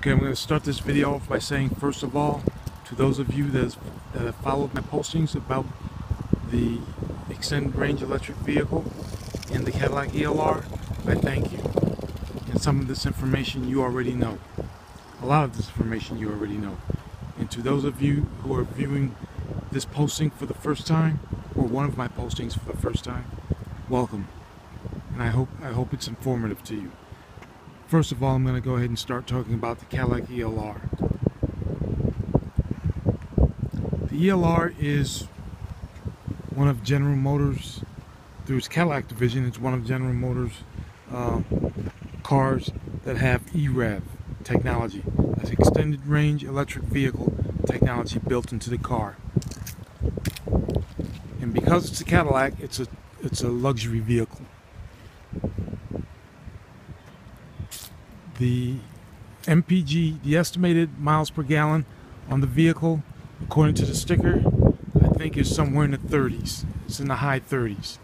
Okay, I'm going to start this video off by saying, first of all, to those of you that have followed my postings about the extended range electric vehicle and the Cadillac ELR, I thank you. And some of this information you already know. A lot of this information you already know. And to those of you who are viewing this posting for the first time, or one of my postings for the first time, welcome. And I hope it's informative to you. First of all, I'm going to go ahead and start talking about the Cadillac ELR. The ELR is one of General Motors, through its Cadillac division, it's one of General Motors cars that have EREV technology. That's extended range electric vehicle technology built into the car. And because it's a Cadillac, it's a luxury vehicle. The MPG, the estimated miles per gallon on the vehicle, according to the sticker, I think is somewhere in the 30s. It's in the high 30s.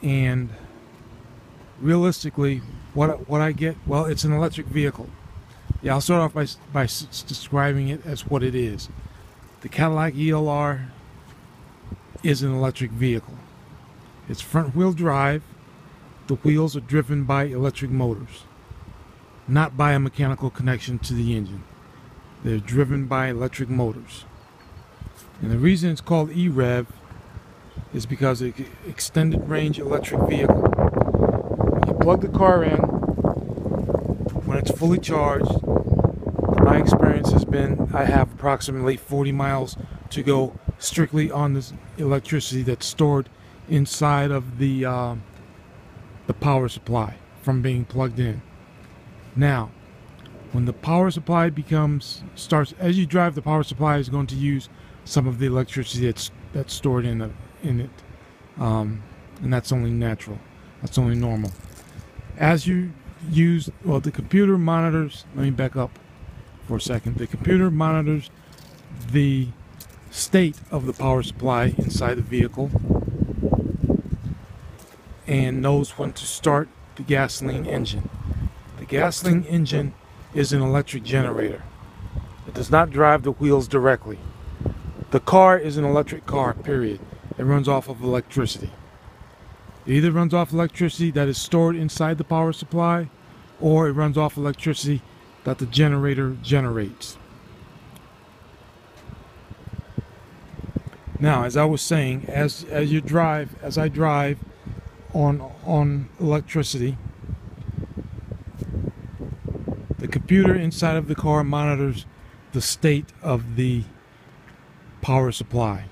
And realistically, what I get, well, it's an electric vehicle. Yeah, I'll start off by describing it as what it is. The Cadillac ELR is an electric vehicle. It's front-wheel drive. The wheels are driven by electric motors, not by a mechanical connection to the engine. They're driven by electric motors. And the reason it's called EREV is because it's an extended range electric vehicle. You plug the car in, when it's fully charged, my experience has been I have approximately 40 miles to go strictly on this electricity that's stored inside of the power supply from being plugged in. Now, when the power supply starts, as you drive, the power supply is going to use some of the electricity that's stored in it, and that's only natural. That's only normal. As you use, well, the computer monitors. Let me back up for a second. The computer monitors the state of the power supply inside the vehicle and knows when to start the gasoline engine. The gasoline engine is an electric generator. It does not drive the wheels directly. The car is an electric car, period. It runs off of electricity. It either runs off electricity that is stored inside the power supply, or it runs off electricity that the generator generates. Now, as I was saying, as I drive on electricity, the computer inside of the car monitors the state of the power supply.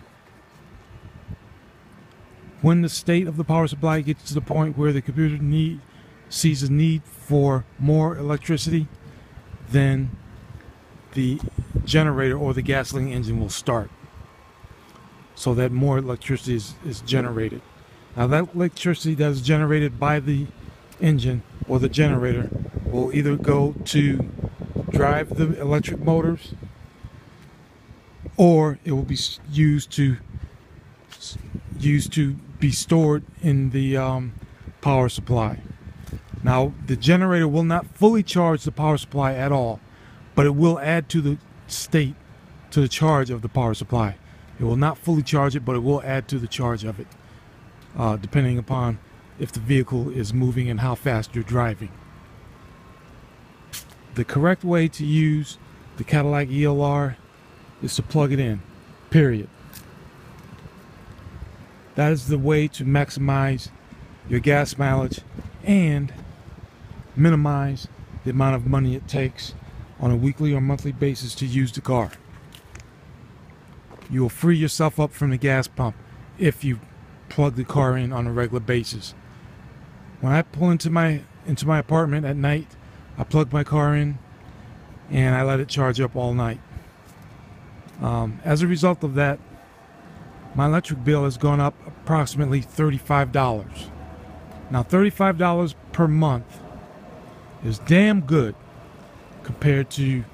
When the state of the power supply gets to the point where the computer sees a need for more electricity, then the generator or the gasoline engine will start, so that more electricity is generated. Now, that electricity that is generated by the engine or the generator will either go to drive the electric motors, or it will be used to be stored in the power supply. Now, the generator will not fully charge the power supply at all, but it will add to the charge of the power supply. It will not fully charge it, but it will add to the charge of it, depending upon if the vehicle is moving and how fast you're driving. The correct way to use the Cadillac ELR is to plug it in, period. That is the way to maximize your gas mileage and minimize the amount of money it takes on a weekly or monthly basis to use the car. You will free yourself up from the gas pump if you plug the car in on a regular basis. When I pull into my apartment at night, I plug my car in and I let it charge up all night. As a result of that, my electric bill has gone up approximately $35. Now, $35 per month is damn good compared to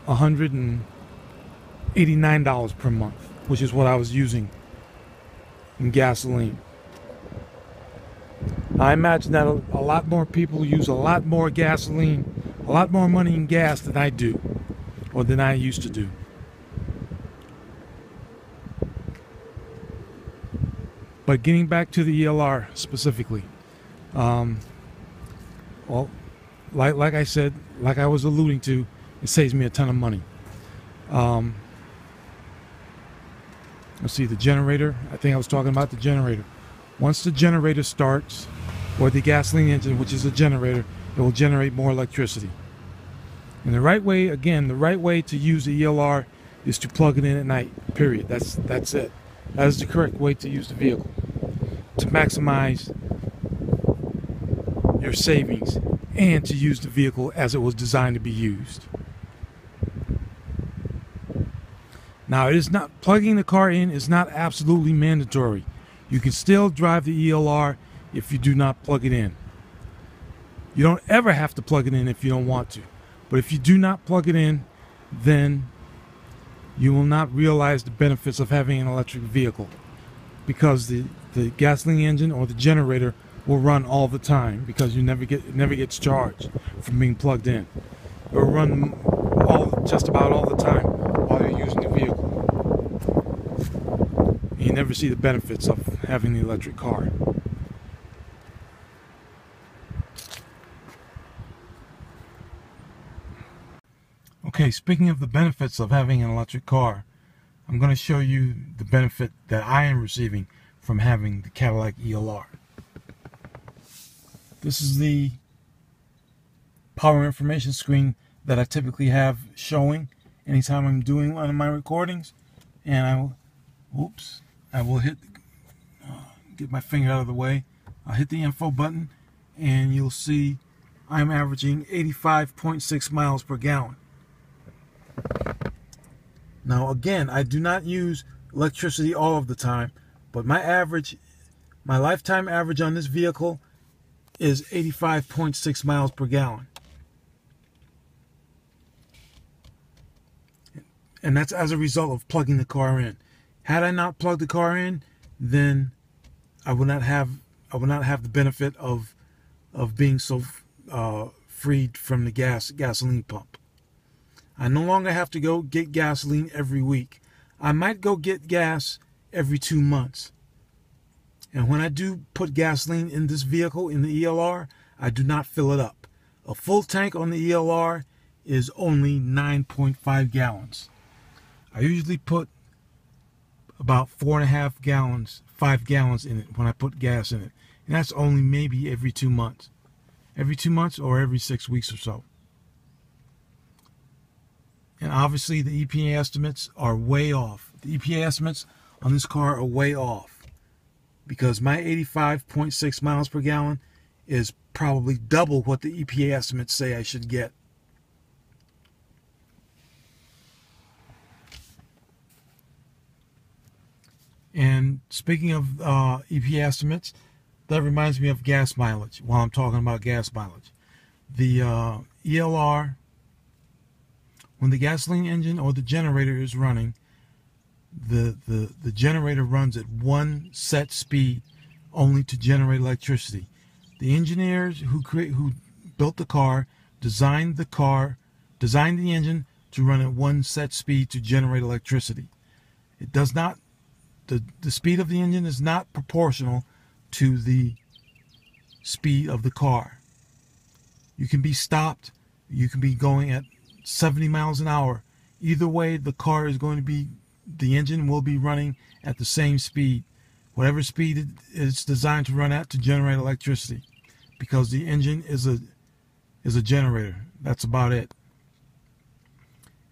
$189 per month, which is what I was using in gasoline. I imagine that a lot more people use a lot more gasoline, a lot more money in gas than I do, or than I used to do. But getting back to the ELR specifically, well, like I said, like I was alluding to, it saves me a ton of money. Let's see, the generator. I think I was talking about the generator. Once the generator starts, or the gasoline engine, which is a generator, it will generate more electricity. And the right way, again, the right way to use the ELR is to plug it in at night, period. That's it. That is the correct way to use the vehicle, to maximize your savings and to use the vehicle as it was designed to be used. Now, it is not, plugging the car in is not absolutely mandatory. You can still drive the ELR if you do not plug it in. You don't ever have to plug it in if you don't want to. But if you do not plug it in, then you will not realize the benefits of having an electric vehicle, because the gasoline engine or the generator will run all the time, because it never gets charged from being plugged in. It will run just about all the time while you're using the vehicle. And you never see the benefits of having the electric car. Okay, speaking of the benefits of having an electric car, I'm going to show you the benefit that I am receiving from having the Cadillac ELR. This is the power information screen that I typically have showing anytime I'm doing one of my recordings. And I will hit, get my finger out of the way. I'll hit the info button and you'll see I'm averaging 85.6 miles per gallon. Now again, I do not use electricity all of the time, but my lifetime average on this vehicle is 85.6 miles per gallon. And that's as a result of plugging the car in. Had I not plugged the car in, then I would not have the benefit of being so freed from the gasoline pump. I no longer have to go get gasoline every week. I might go get gas every 2 months. And when I do put gasoline in this vehicle, in the ELR, I do not fill it up. A full tank on the ELR is only 9.5 gallons. I usually put about 4.5 gallons, 5 gallons in it when I put gas in it. And that's only maybe every 2 months. Every 2 months or every 6 weeks or so. And obviously the EPA estimates are way off. The EPA estimates on this car are way off, because my 85.6 miles per gallon is probably double what the EPA estimates say I should get. And speaking of EPA estimates, that reminds me of gas mileage while I'm talking about gas mileage. The ELR, when the gasoline engine or the generator is running, the generator runs at one set speed only to generate electricity. The engineers who built the car designed the engine to run at one set speed to generate electricity. It does not, the speed of the engine is not proportional to the speed of the car. You can be stopped, you can be going at 70 miles an hour. Either way, the engine will be running at the same speed, whatever speed it's designed to run at to generate electricity, because the engine is a generator. That's about it.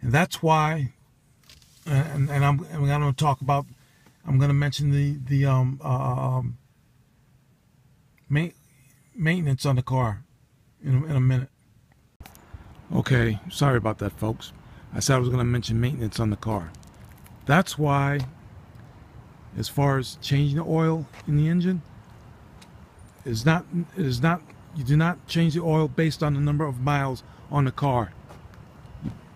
And that's why, and I'm going to mention the maintenance on the car in a minute. Okay, sorry about that, folks. I said I was going to mention maintenance on the car. That's why, as far as changing the oil in the engine, you do not change the oil based on the number of miles on the car.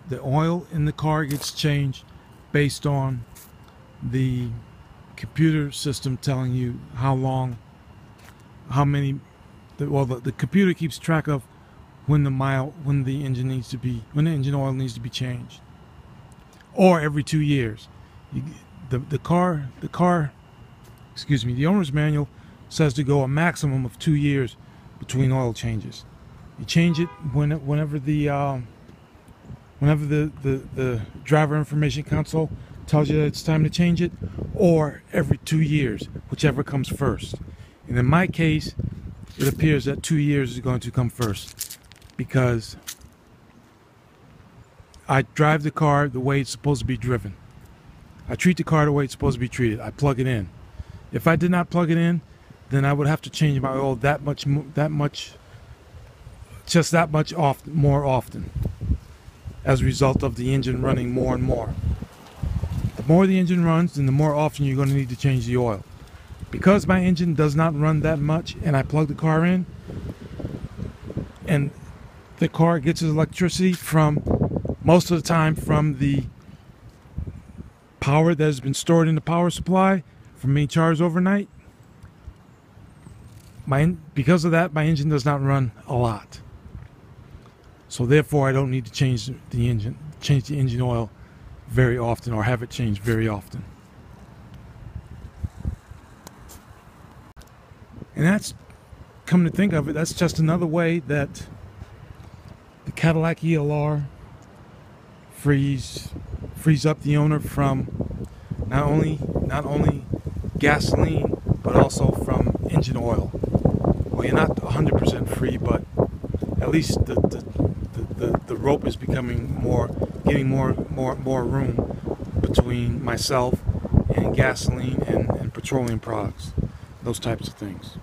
The oil in the car gets changed based on the computer system telling you how many the computer keeps track of when the engine oil needs to be changed, or every 2 years. The owner's manual says to go a maximum of 2 years between oil changes. You change it whenever the driver information console tells you that it's time to change it, or every 2 years, whichever comes first. And in my case, it appears that 2 years is going to come first, because I drive the car the way it's supposed to be driven. I treat the car the way it's supposed to be treated. I plug it in. If I did not plug it in, then I would have to change my oil just that much more often, as a result of the engine running more and more. The more the engine runs, then the more often you're going to need to change the oil. Because my engine does not run that much, and I plug the car in, and the car gets its electricity from, most of the time, from the power that has been stored in the power supply from being charged overnight. Because of that, my engine does not run a lot. So therefore, I don't need to change the engine oil very often, or have it changed very often. And that's, come to think of it, that's just another way that the Cadillac ELR frees up the owner from not only gasoline, but also from engine oil. Well, you're not 100% free, but at least the rope is getting more room between myself and gasoline and petroleum products, those types of things.